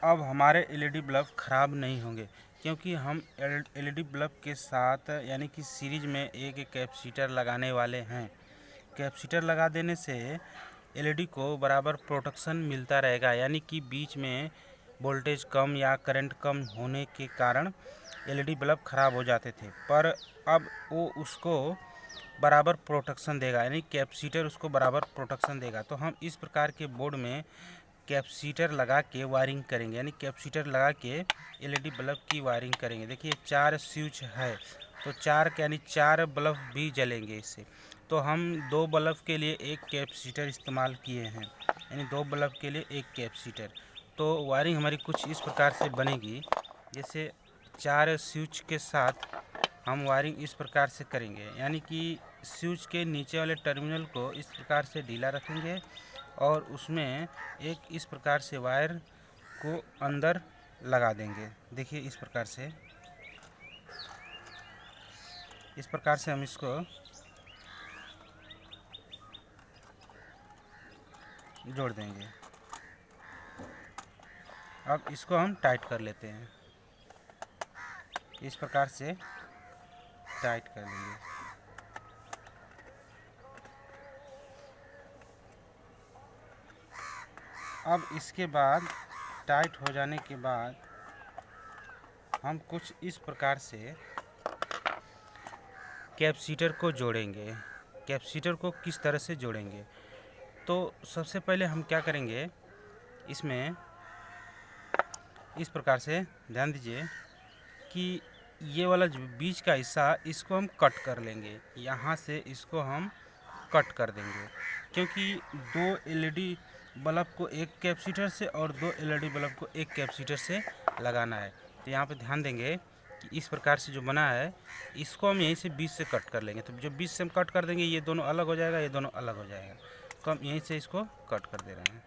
अब हमारे LED bulb ख़राब नहीं होंगे, क्योंकि हम एलईडी बल्ब के साथ यानी कि सीरीज में एक कैपेसिटर लगाने वाले हैं। कैपेसिटर लगा देने से एलईडी को बराबर प्रोटेक्शन मिलता रहेगा, यानी कि बीच में वोल्टेज कम या करंट कम होने के कारण एलईडी बल्ब ख़राब हो जाते थे, पर अब वो उसको बराबर प्रोटेक्शन देगा, यानी कैपेसिटर उसको बराबर प्रोटेक्शन देगा। तो हम इस प्रकार के बोर्ड में कैपेसिटर लगा के वायरिंग करेंगे, यानी कैपेसिटर लगा के एलईडी बल्ब की वायरिंग करेंगे। देखिए 4 स्विच है, तो 4 यानी 4 बल्ब भी जलेंगे इससे। तो हम 2 बल्ब के लिए एक कैपेसिटर इस्तेमाल किए हैं, यानी 2 बल्ब के लिए एक कैपेसिटर। तो वायरिंग हमारी कुछ इस प्रकार से बनेगी, जैसे 4 स्विच के साथ हम वायरिंग इस प्रकार से करेंगे, यानी कि स्विच के नीचे वाले टर्मिनल को इस प्रकार से ढीला रखेंगे और उसमें एक इस प्रकार से वायर को अंदर लगा देंगे। देखिए इस प्रकार से हम इसको जोड़ देंगे। अब इसको हम टाइट कर लेते हैं, इस प्रकार से टाइट कर लेंगे। अब इसके बाद टाइट हो जाने के बाद हम कुछ इस प्रकार से कैपेसिटर को जोड़ेंगे। कैपेसिटर को किस तरह से जोड़ेंगे, तो सबसे पहले हम क्या करेंगे, इसमें इस प्रकार से ध्यान दीजिए कि ये वाला जो बीच का हिस्सा इसको हम कट कर लेंगे, यहाँ से इसको हम कट कर देंगे, क्योंकि 2 एलईडी बल्ब को एक कैपेसिटर से और 2 एलईडी बल्ब को एक कैपेसिटर से लगाना है। तो यहाँ पे ध्यान देंगे कि इस प्रकार से जो बना है इसको हम यहीं से बीच से कट कर लेंगे। तो जो बीच से हम कट कर देंगे ये दोनों अलग हो जाएगा, ये दोनों अलग हो जाएगा। तो हम यहीं से इसको कट कर दे रहे हैं,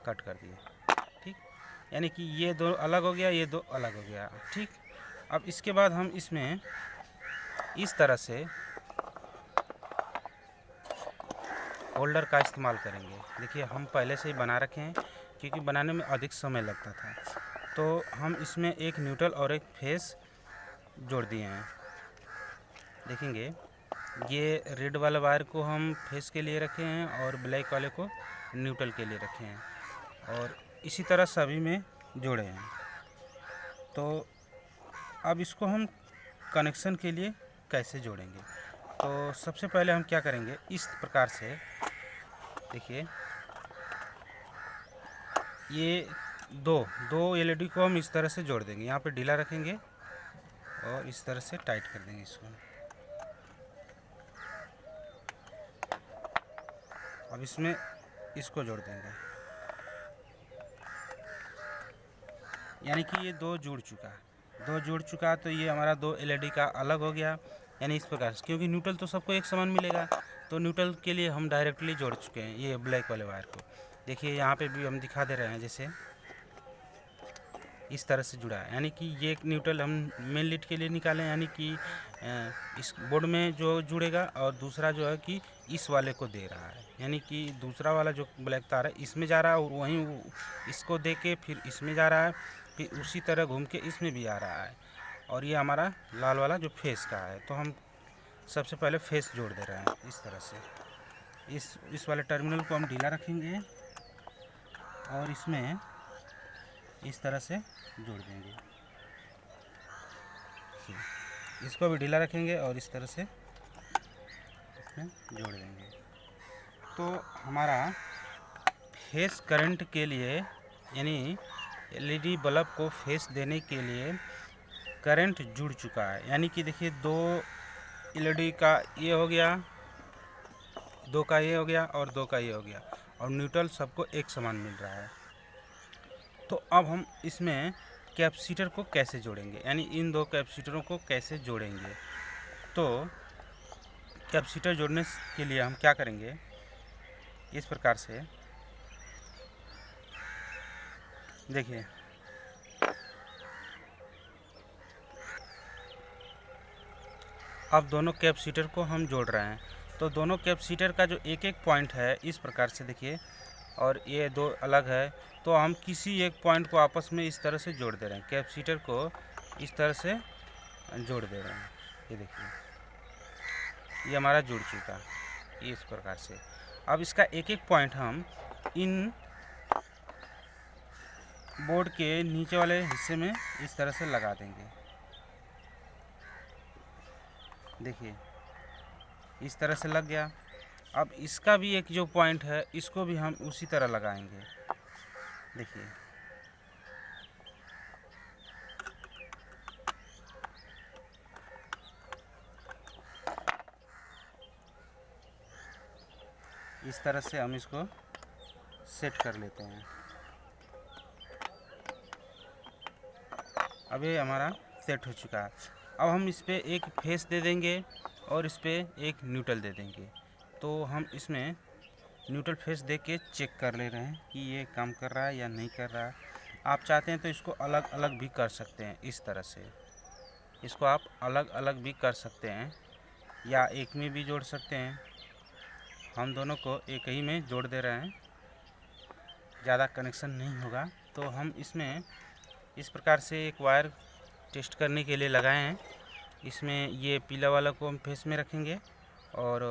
कट कर दिए, ठीक। यानी कि ये दो अलग हो गया, ये दो अलग हो गया, ठीक। अब इसके बाद हम इसमें इस तरह से होल्डर का इस्तेमाल करेंगे। देखिए हम पहले से ही बना रखे हैं, क्योंकि बनाने में अधिक समय लगता था। तो हम इसमें एक न्यूट्रल और एक फेस जोड़ दिए हैं। देखेंगे ये रेड वाले वायर को हम फेस के लिए रखे हैं और ब्लैक वाले को न्यूट्रल के लिए रखे हैं, और इसी तरह सभी में जोड़े हैं। तो अब इसको हम कनेक्शन के लिए कैसे जोड़ेंगे, तो सबसे पहले हम क्या करेंगे, इस प्रकार से देखिए ये दो एलईडी को हम इस तरह से जोड़ देंगे। यहाँ पे ढीला रखेंगे और इस तरह से टाइट कर देंगे इसको। अब इसमें इसको जोड़ देंगे, यानी कि ये दो जुड़ चुका, तो ये हमारा 2 एलईडी का अलग हो गया, यानी इस प्रकार से। क्योंकि न्यूट्रल तो सबको एक समान मिलेगा, तो न्यूट्रल के लिए हम डायरेक्टली जोड़ चुके हैं ये ब्लैक वाले वायर को। देखिए यहाँ पे भी हम दिखा दे रहे हैं, जैसे इस तरह से जुड़ा है, यानी कि ये एक न्यूट्रल हम मेन लीड के लिए निकालें, यानी कि इस बोर्ड में जो जुड़ेगा, और दूसरा जो है कि इस वाले को दे रहा है, यानी कि दूसरा वाला जो ब्लैक तार है इसमें जा रहा है, और वहीं इसको दे के फिर इसमें जा रहा है, फिर उसी तरह घूम के इसमें भी आ रहा है, और ये हमारा लाल वाला जो फेस का है। तो हम सबसे पहले फेस जोड़ दे रहे हैं इस तरह से। इस वाले टर्मिनल को हम ढीला रखेंगे और इसमें इस तरह से जोड़ देंगे। इसको भी ढीला रखेंगे और इस तरह से इसमें जोड़ देंगे। तो हमारा फेस करंट के लिए, यानी एलईडी बल्ब को फेस देने के लिए करंट जुड़ चुका है। यानी कि देखिए 2 एलईडी का ये हो गया, 2 का ये हो गया और 2 का ये हो गया, और न्यूट्रल सबको एक समान मिल रहा है। तो अब हम इसमें कैपेसिटर को कैसे जोड़ेंगे, यानी इन 2 कैपेसिटरों को कैसे जोड़ेंगे। तो कैपेसिटर जोड़ने के लिए हम क्या करेंगे, इस प्रकार से देखिए अब दोनों कैपेसिटर को हम जोड़ रहे हैं। तो दोनों कैपेसिटर का जो एक एक पॉइंट है, इस प्रकार से देखिए और ये दो अलग है, तो हम किसी एक पॉइंट को आपस में इस तरह से जोड़ दे रहे हैं, कैपेसिटर को इस तरह से जोड़ दे रहे हैं। ये देखिए ये हमारा जुड़ चुका ये इस प्रकार से। अब इसका एक एक पॉइंट हम इन बोर्ड के नीचे वाले हिस्से में इस तरह से लगा देंगे। देखिए इस तरह से लग गया। अब इसका भी एक जो पॉइंट है इसको भी हम उसी तरह लगाएंगे। देखिए इस तरह से हम इसको सेट कर लेते हैं। अब ये हमारा सेट हो चुका है। अब हम इस पर एक फेस दे देंगे और इस पर एक न्यूट्रल दे देंगे। तो हम इसमें न्यूट्रल फेस दे के चेक कर ले रहे हैं कि ये काम कर रहा है या नहीं कर रहा है। आप चाहते हैं तो इसको अलग अलग भी कर सकते हैं, इस तरह से इसको आप अलग अलग भी कर सकते हैं या एक में भी जोड़ सकते हैं। हम दोनों को एक ही में जोड़ दे रहे हैं, ज़्यादा कनेक्शन नहीं होगा। तो हम इसमें इस प्रकार से एक वायर टेस्ट करने के लिए लगाए हैं। इसमें ये पीला वाला को हम फेस में रखेंगे और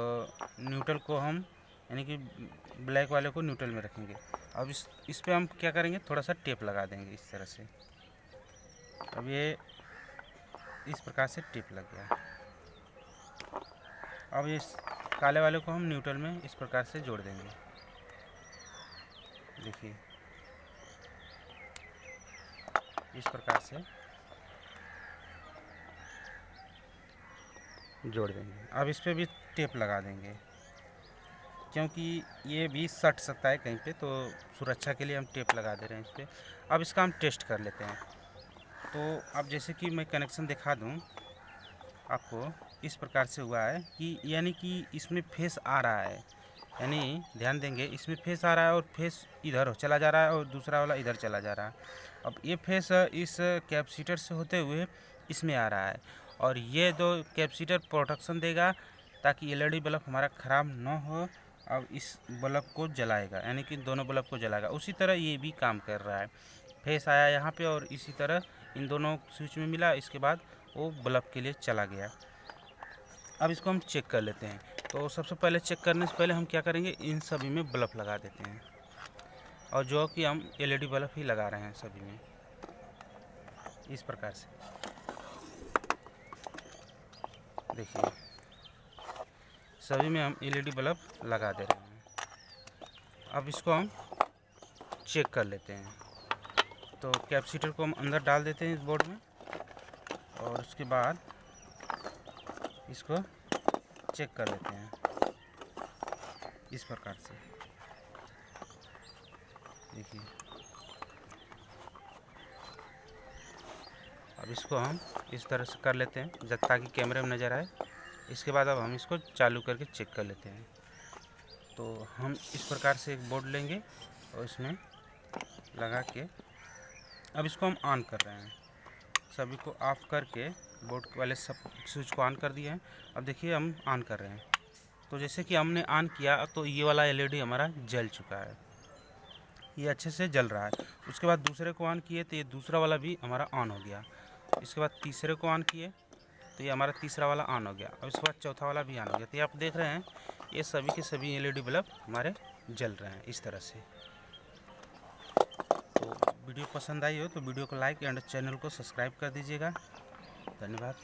न्यूट्रल को हम यानी कि ब्लैक वाले को न्यूट्रल में रखेंगे। अब इस पे हम क्या करेंगे, थोड़ा सा टेप लगा देंगे इस तरह से। अब ये इस प्रकार से टेप लग गया। अब इस काले वाले को हम न्यूट्रल में इस प्रकार से जोड़ देंगे। देखिए इस प्रकार से जोड़ देंगे। अब इस पे भी टेप लगा देंगे क्योंकि ये भी सट सकता है कहीं पे, तो सुरक्षा के लिए हम टेप लगा दे रहे हैं इस पे। अब इसका हम टेस्ट कर लेते हैं। तो अब जैसे कि मैं कनेक्शन दिखा दूं आपको, इस प्रकार से हुआ है कि यानी कि इसमें फेस आ रहा है, यानी ध्यान देंगे इसमें फेस आ रहा है और फेस इधर चला जा रहा है और दूसरा वाला इधर चला जा रहा है। अब ये फेस इस कैपेसिटर से होते हुए इसमें आ रहा है और ये दो कैपेसिटर प्रोटेक्शन देगा ताकि एलईडी बल्ब हमारा ख़राब ना हो। अब इस बल्ब को जलाएगा, यानी कि दोनों बल्ब को जलाएगा। उसी तरह ये भी काम कर रहा है। फेस आया यहाँ पे और इसी तरह इन दोनों स्विच में मिला, इसके बाद वो बल्ब के लिए चला गया। अब इसको हम चेक कर लेते हैं। तो सबसे पहले चेक करने से पहले हम क्या करेंगे, इन सभी में बल्ब लगा देते हैं और जो कि हम एलईडी बल्ब ही लगा रहे हैं सभी में, इस प्रकार से। देखिए सभी में हम एलईडी बल्ब लगा दे रहे हैं। अब इसको हम चेक कर लेते हैं। तो कैपेसिटर को हम अंदर डाल देते हैं इस बोर्ड में और उसके बाद इसको चेक कर लेते हैं इस प्रकार से। देखिए अब इसको हम इस तरह से कर लेते हैं जब ताकि कैमरे में नज़र आए। इसके बाद अब हम इसको चालू करके चेक कर लेते हैं। तो हम इस प्रकार से एक बोर्ड लेंगे और इसमें लगा के अब इसको हम ऑन कर रहे हैं। सभी को ऑफ करके बोर्ड वाले सब स्विच को ऑन कर दिए हैं। अब देखिए हम ऑन कर रहे हैं। तो जैसे कि हमने ऑन किया तो ये वाला एलईडी हमारा जल चुका है, ये अच्छे से जल रहा है। उसके बाद दूसरे को ऑन किए तो ये दूसरा वाला भी हमारा ऑन हो गया। इसके बाद तीसरे को ऑन किए तो ये हमारा तीसरा वाला ऑन हो गया और इसके बाद चौथा वाला भी ऑन हो गया। तो ये आप देख रहे हैं ये सभी के सभी एलईडी बल्ब हमारे जल रहे हैं इस तरह से। तो वीडियो पसंद आई हो तो वीडियो को लाइक एंड चैनल को सब्सक्राइब कर दीजिएगा। धन्यवाद।